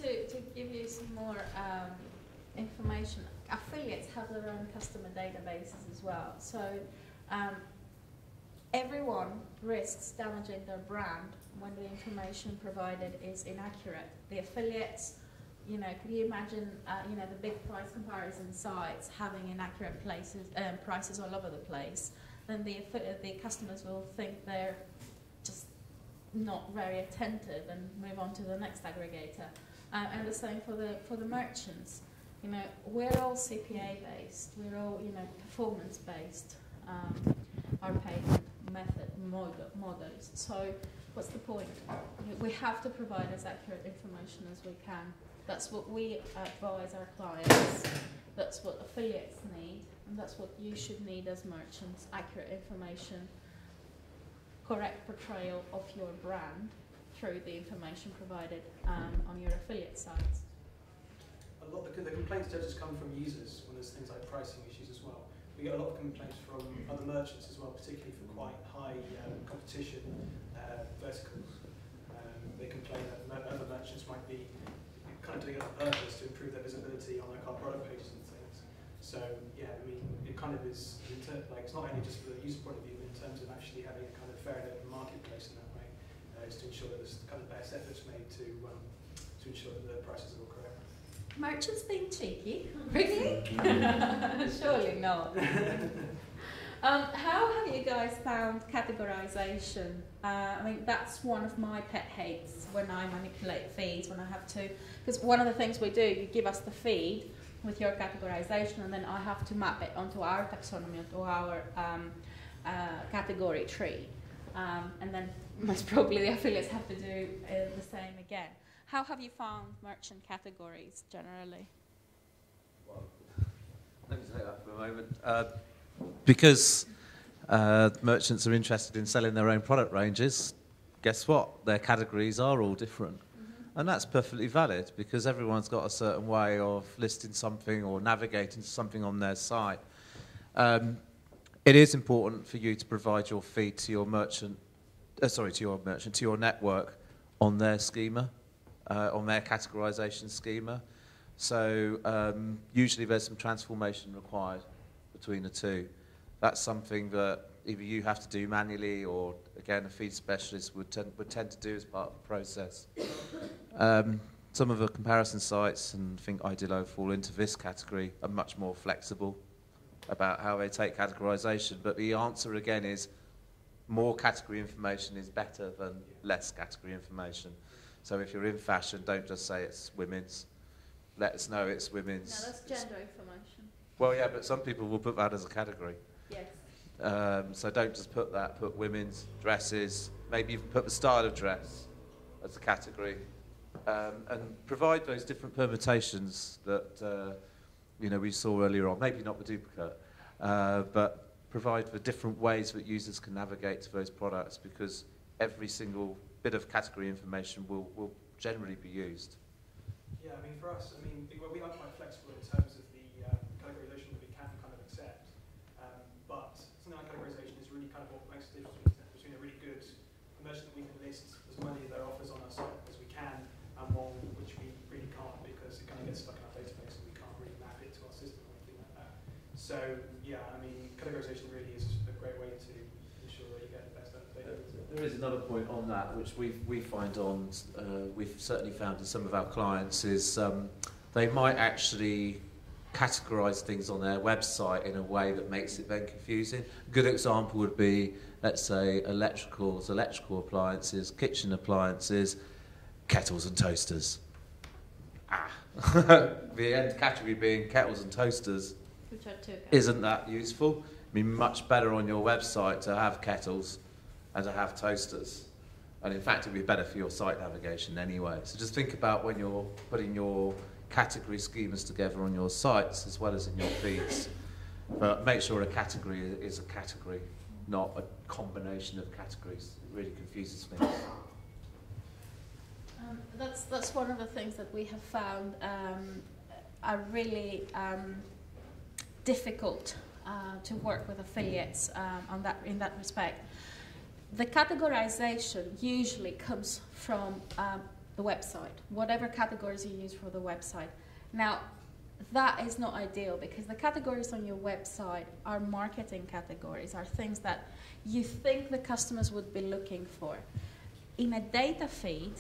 to give you some more information, affiliates have their own customer databases as well. So everyone risks damaging their brand when the information provided is inaccurate. The affiliates, you know, could you imagine, you know, the big price comparison sites having inaccurate prices all over the place? Then the customers will think they're just not very attentive and move on to the next aggregator. And the same for the merchants. You know, we're all CPA based. We're all, you know, performance based. Our payment method models. So, what's the point? We have to provide as accurate information as we can. That's what we advise our clients. That's what affiliates need, and that's what you should need as merchants: accurate information, correct portrayal of your brand through the information provided on your affiliate sites. A lot of the complaints don't just come from users when there's things like pricing issues as well. We get a lot of complaints from other merchants as well, particularly for quite high competition verticals. They complain that other merchants might be kind of doing it on purpose to improve their visibility on like our product pages and things. So yeah, I mean, it kind of is like it's not only just for the user point of view, but in terms of actually having a kind of fair and open marketplace in that way, is to ensure that there's kind of best efforts made to ensure that the prices are all correct. Merchants being cheeky? Really? Surely not. How have you guys found categorization? I mean, that's one of my pet hates when I manipulate feeds, when I have to, because one of the things we do, you give us the feed with your categorization, and then I have to map it onto our taxonomy, onto our category tree. And then most probably the affiliates have to do the same again. How have you found merchant categories generally? Well, let me take that for a moment. Because merchants are interested in selling their own product ranges, guess what? Their categories are all different. Mm-hmm. And that's perfectly valid because everyone's got a certain way of listing something or navigating something on their site. It is important for you to provide your feed to your merchant, to your network on their schema. On their categorization schema. So usually there's some transformation required between the two. That's something that either you have to do manually or, again, a feed specialist would tend to do as part of the process. Some of the comparison sites, and I think Idealo fall into this category, are much more flexible about how they take categorization. But the answer, again, is more category information is better than less category information. So if you're in fashion, don't just say it's women's. Let us know it's women's. No, that's gender information. Well, yeah, but some people will put that as a category. Yes. So don't just put that. Put women's, dresses, maybe even put the style of dress as a category. And provide those different permutations that we saw earlier on. Maybe not the duplicate, but provide the different ways that users can navigate to those products, because every single bit of category information will generally be used. Yeah, I mean, for us, we are quite flexible in terms of the categorization that we can kind of accept. But something like categorization is really kind of what makes the difference between a really good merchant that we can list as many of their offers on our site as we can, and one which we really can't because it kind of gets stuck in our database and we can't really map it to our system or anything like that. So, yeah, I mean, categorization really is a great way to ensure that you get the best out of data. There is another point on that, which we find we've certainly found in some of our clients, is they might actually categorize things on their website in a way that makes it then confusing. A good example would be, let's say, electrical appliances, kitchen appliances, kettles and toasters. The end category being kettles and toasters, Which are two isn't that useful. I mean, much better on your website to have kettles and to have toasters. And in fact, it would be better for your site navigation anyway. So just think about when you're putting your category schemas together on your sites as well as in your feeds. But make sure a category is a category, not a combination of categories. It really confuses things. That's one of the things that we have found are really difficult to work with affiliates in that respect. The categorization usually comes from the website, whatever categories you use for the website. Now, that is not ideal because the categories on your website are marketing categories, are things that you think the customers would be looking for. In a data feed,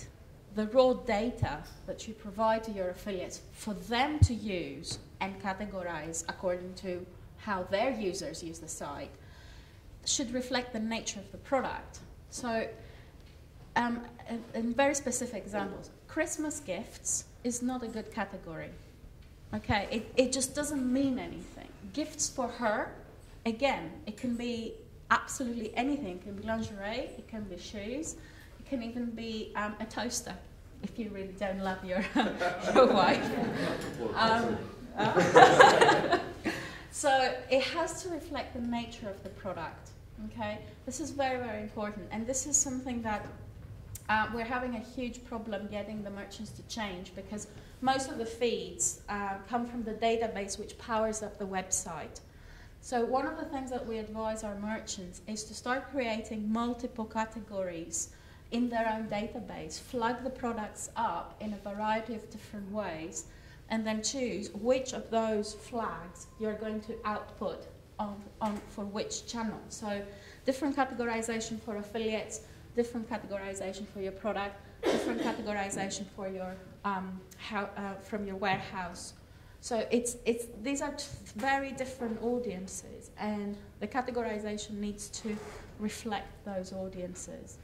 the raw data that you provide to your affiliates for them to use and categorize according to how their users use the site should reflect the nature of the product. So, in very specific examples, Christmas gifts is not a good category. Okay, it just doesn't mean anything. Gifts for her, again, it can be absolutely anything. It can be lingerie, it can be shoes, it can even be a toaster, if you really don't love your, your wife. So it has to reflect the nature of the product, okay? This is very, very important, and this is something that we're having a huge problem getting the merchants to change because most of the feeds come from the database which powers up the website. So one of the things that we advise our merchants is to start creating multiple categories in their own database, flag the products up in a variety of different ways, and then choose which of those flags you're going to output for which channel. So different categorization for affiliates, different categorization for your product, different categorization for your from your warehouse. So these are very different audiences, and the categorization needs to reflect those audiences.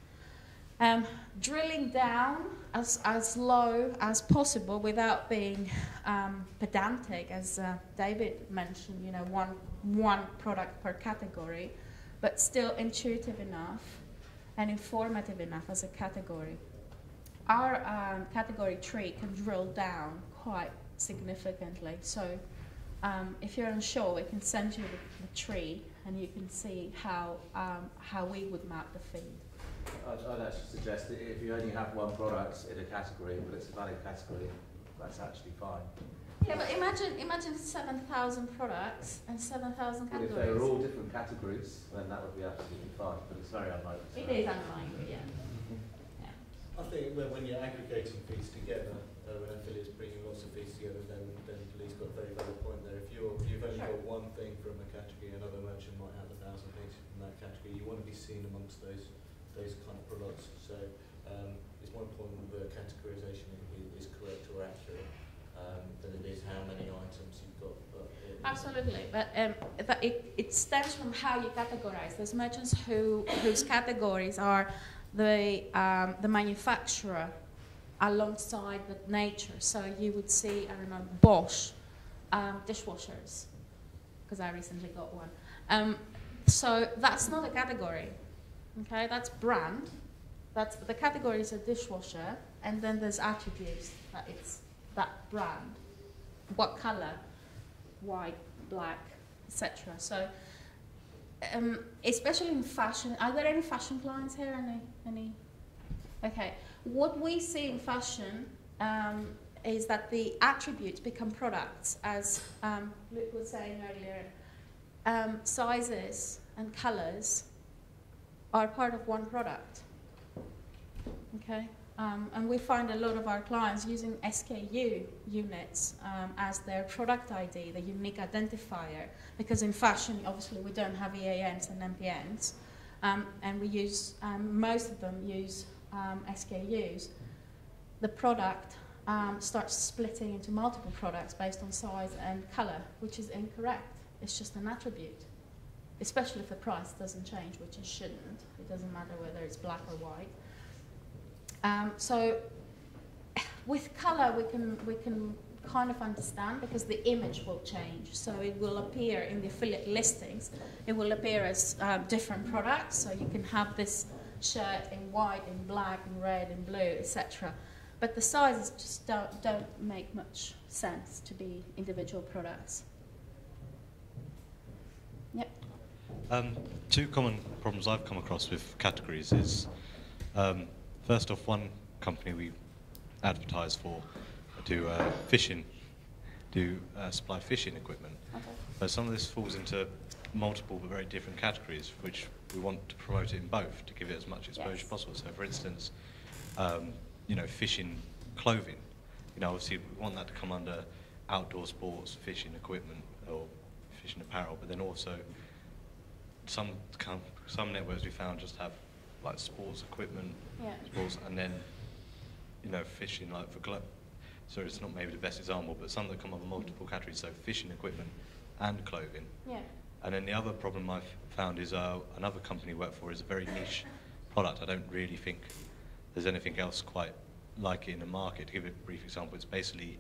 Drilling down as low as possible without being pedantic, as David mentioned, you know, one product per category, but still intuitive enough and informative enough as a category. Our category tree can drill down quite significantly. So if you're unsure, we can send you the tree and you can see how we would map the feed. I'd actually suggest that if you only have one product in a category, but it's a valid category, that's actually fine. Yeah, but imagine 7,000 products and 7,000 categories. But if they were all different categories, then that would be absolutely fine, but it's very unlikely. It is unlikely, yeah. I think when you're aggregating feeds together, when affiliates bringing lots of feeds together, then Lee's got a very valid point there. If you've only got one thing from a category, another merchant might have 1,000 things from that category. You want to be seen amongst those kind of products. So it's more important that the categorization is correct or accurate than it is how many items you've got. Absolutely, but it stems from how you categorize. There's merchants whose categories are the manufacturer alongside the nature. So you would see, I don't know, Bosch dishwashers, because I recently got one. So that's not a category, okay? That's brand. That's the category is a dishwasher, and then there's attributes that it's that brand. What color? White, black, etc. So, especially in fashion, are there any fashion clients here? Any? Okay. What we see in fashion is that the attributes become products, as Luke was saying earlier. Sizes and colors are part of one product. Okay. And we find a lot of our clients using SKU units as their product ID, the unique identifier, because in fashion, obviously, we don't have EANs and MPNs, and we use, most of them use SKUs. The product starts splitting into multiple products based on size and color, which is incorrect. It's just an attribute, especially if the price doesn't change, which it shouldn't. It doesn't matter whether it's black or white. So with color, we can kind of understand because the image will change. So it will appear in the affiliate listings. It will appear as different products. So you can have this shirt in white, in black, in red, in blue, etc. But the sizes just don't make much sense to be individual products. Yep. Two common problems I've come across with categories is first off, one company we advertise for do supply fishing equipment. Okay. But some of this falls into multiple but very different categories, which we want to promote it in both to give it as much exposure as possible. So, for instance, you know, fishing clothing. You know, obviously we want that to come under outdoor sports, fishing equipment or fishing apparel, but then also some networks we found just have like sports equipment, sports, and then, you know, fishing like for so it's not maybe the best example, but some that come under multiple categories, so fishing equipment and clothing. Yeah. And then the other problem I've found is another company we work for is a very niche product. I don't really think there's anything else quite like it in the market. To give a brief example, it's basically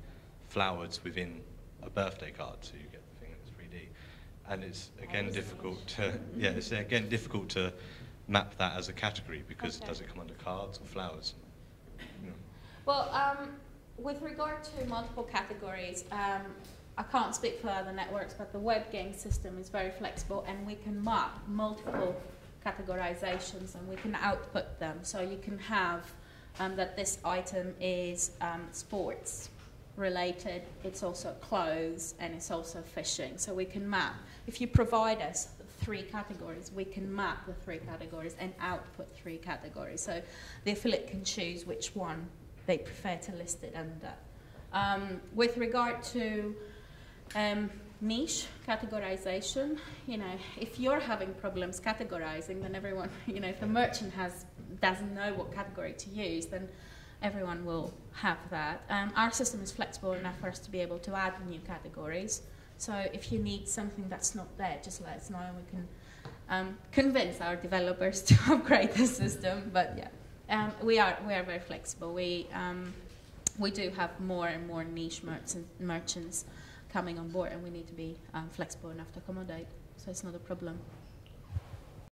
flowers within a birthday card, so you get the thing that's 3D. And it's again difficult to map that as a category, because does it come under cards or flowers? You know. Well, with regard to multiple categories, I can't speak for other networks, but the Webgains system is very flexible, and we can map multiple categorizations and we can output them. So you can have that this item is sports related, it's also clothes, and it's also fishing. So we can map. If you provide us 3 categories, we can map the 3 categories and output 3 categories. So the affiliate can choose which one they prefer to list it under. With regard to niche categorization, you know, if you're having problems categorizing, then everyone, you know, if the merchant doesn't know what category to use, then everyone will have that. Our system is flexible enough for us to be able to add new categories. So if you need something that's not there, just let us know and we can convince our developers to upgrade the system. But yeah, we are very flexible. We do have more and more niche merchants coming on board, and we need to be flexible enough to accommodate. So it's not a problem.